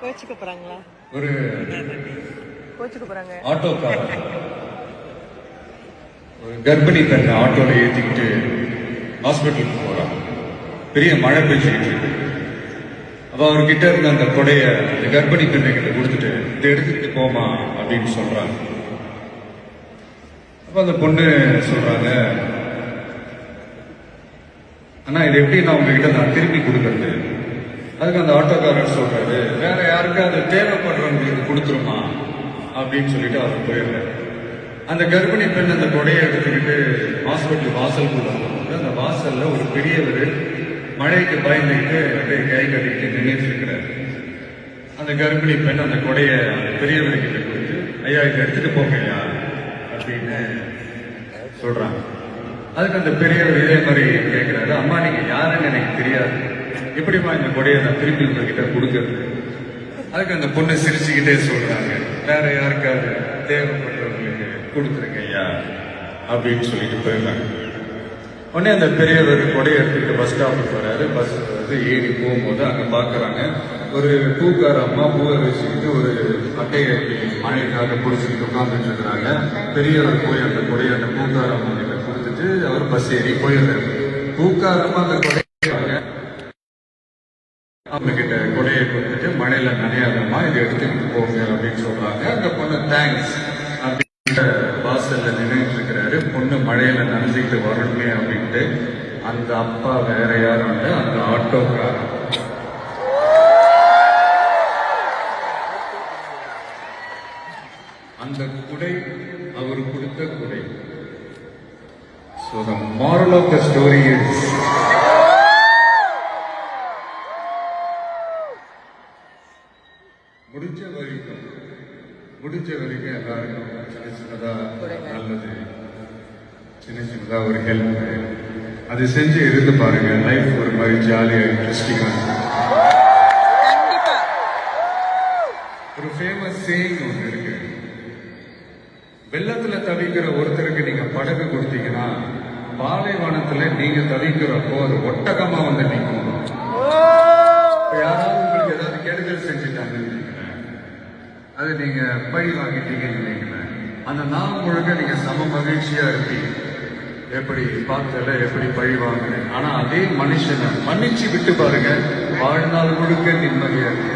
கோச்சுக்க போறாங்களா? ஒரு கோச்சுக்க போறாங்க. ஆட்டோக்காரர் ஒரு கர்ப்பிணி பெண்ணை ஆட்டோல ஏத்திக்கிட்டு ஹாஸ்பிட்டலுக்கு போறான். பெரிய மழை பெஞ்சுக்கிட்டு இருக்கு. அப்ப அவர்கிட்ட இருந்த அந்த கொடைய அந்த கர்ப்பிணி பெண்ணை கிட்ட கொடுத்துட்டு இதை எடுத்துக்கிட்டு போமா அப்படின்னு சொல்றாங்க. அப்ப அந்த பொண்ணு சொல்றாங்க, ஆனா இது எப்படி நான் உங்ககிட்ட நான் திருப்பி கொடுக்கறது? அதுக்கு அந்த ஆட்டோக்காரர் சொல்றாரு, வேற யாருக்காவது தேவைப்படுறவங்களுக்கு கொடுத்துருமா அப்படின்னு சொல்லிட்டு அவர் போயிடுறாரு. அந்த கர்ப்பிணி பெண் அந்த கொடையை எடுத்துக்கிட்டு ஹாஸ்பிட்டல் வாசலுக்குள்ள வரும்போது அந்த வாசல்ல ஒரு பெரியவர் மழைக்கு பயந்துக்கிட்டு அப்படியே கை கட்டிக்கிட்டு நின்றுட்டு இருக்கிறாரு. அந்த கர்ப்பிணி பெண் அந்த கொடைய பெரியவர்கிட்ட கொடுத்து, ஐயா இதை எடுத்துட்டு போங்கய்யா அப்படின்னு சொல்றாங்க. அதுக்கு அந்த பெரியவர் இதே மாதிரி கேட்கிறாரு, அம்மா நீங்க யாருன்னு எனக்கு தெரியாது, எப்படிமா இந்த கொடையை நான் திருப்பி உங்ககிட்ட கொடுக்கறது? அதுக்கு அந்த பொண்ணு சிரிச்சுக்கிட்டே சொல்றாங்க, வேற யாருக்காவது தேவைப்படுறவங்களுக்கு கொடுத்துருங்க ஐயா அப்படின்னு சொல்லிட்டு போயிடுறாங்க. உடனே அந்த பெரியவர் கொடையை எடுத்துக்கிட்டு பஸ் ஸ்டாப்புக்கு வராரு. பஸ் வந்து ஏறி போகும்போது அங்க பாக்குறாங்க ஒரு பூக்கார அம்மா பூவை வச்சுக்கிட்டு ஒரு அட்டையை மழைக்காக பிடிச்சிக்கிட்டு உட்காந்துட்டு இருக்கிறாங்க. பெரியவர் போய் அந்த கொடையை அந்த பூக்கார அம்மா கிட்ட கொடுத்துட்டு அவர் பஸ் ஏறி போயிடுறாரு. பூக்காரமா அந்த கொடையை அவங்க கிட்ட கொடையை கொடுத்துட்டு மழையில நனையாதமா இதை எடுத்துக்கிட்டு போங்க அப்படின்னு சொல்றாங்க. அந்த பொண்ணு தேங்க்ஸ் அப்படின்ற வாசல்ல நின்றுட்டு இருக்கிறாரு. பொண்ணு மழையில நனைஞ்சுக்கிட்டு வரணுமே அப்படின்ட்டு அந்த அப்பா வேற யாரும் இல்லை, அந்த ஆட்டோக்காரர். அந்த குடை அவர் கொடுத்த குடை. So the moral of the story is முடிஞ்ச வரைக்கும் எல்லாருக்கும் சின்ன சின்னதா நல்லது, சின்ன சின்னதா ஒரு ஹெல்ப் அது செஞ்சு இருந்து பாருங்க. லைஃப் ஒரு மாதிரி ஜாலியா இன்ட்ரெஸ்டிங்கா. ஒரு ஃபேமஸ் சேயிங் ஒன்று இருக்கு, வெள்ளத்துல தவிக்கிற ஒருத்தருக்கு நீங்க படகு கொடுத்தீங்கன்னா பாலைவனத்துல நீங்க தவிக்கிறப்போ அது ஒட்டகமா வந்து நிற்கும். யாராவது உங்களுக்கு ஏதாவது கெடுதல் செஞ்சுட்டாங்கன்னு அது நீங்க பழி வாங்கிட்டீங்கன்னு நினைக்கிறேன், அந்த நாள் முழுக்க நீங்க சம மகிழ்ச்சியா இருப்பீங்க. எப்படி பார்த்தல எப்படி பழி வாங்கினேன். ஆனா அதே மனுஷனை மன்னிச்சு விட்டு பாருங்க, வாழ்நாள் முழுக்க நிம்மதியா இருக்கு.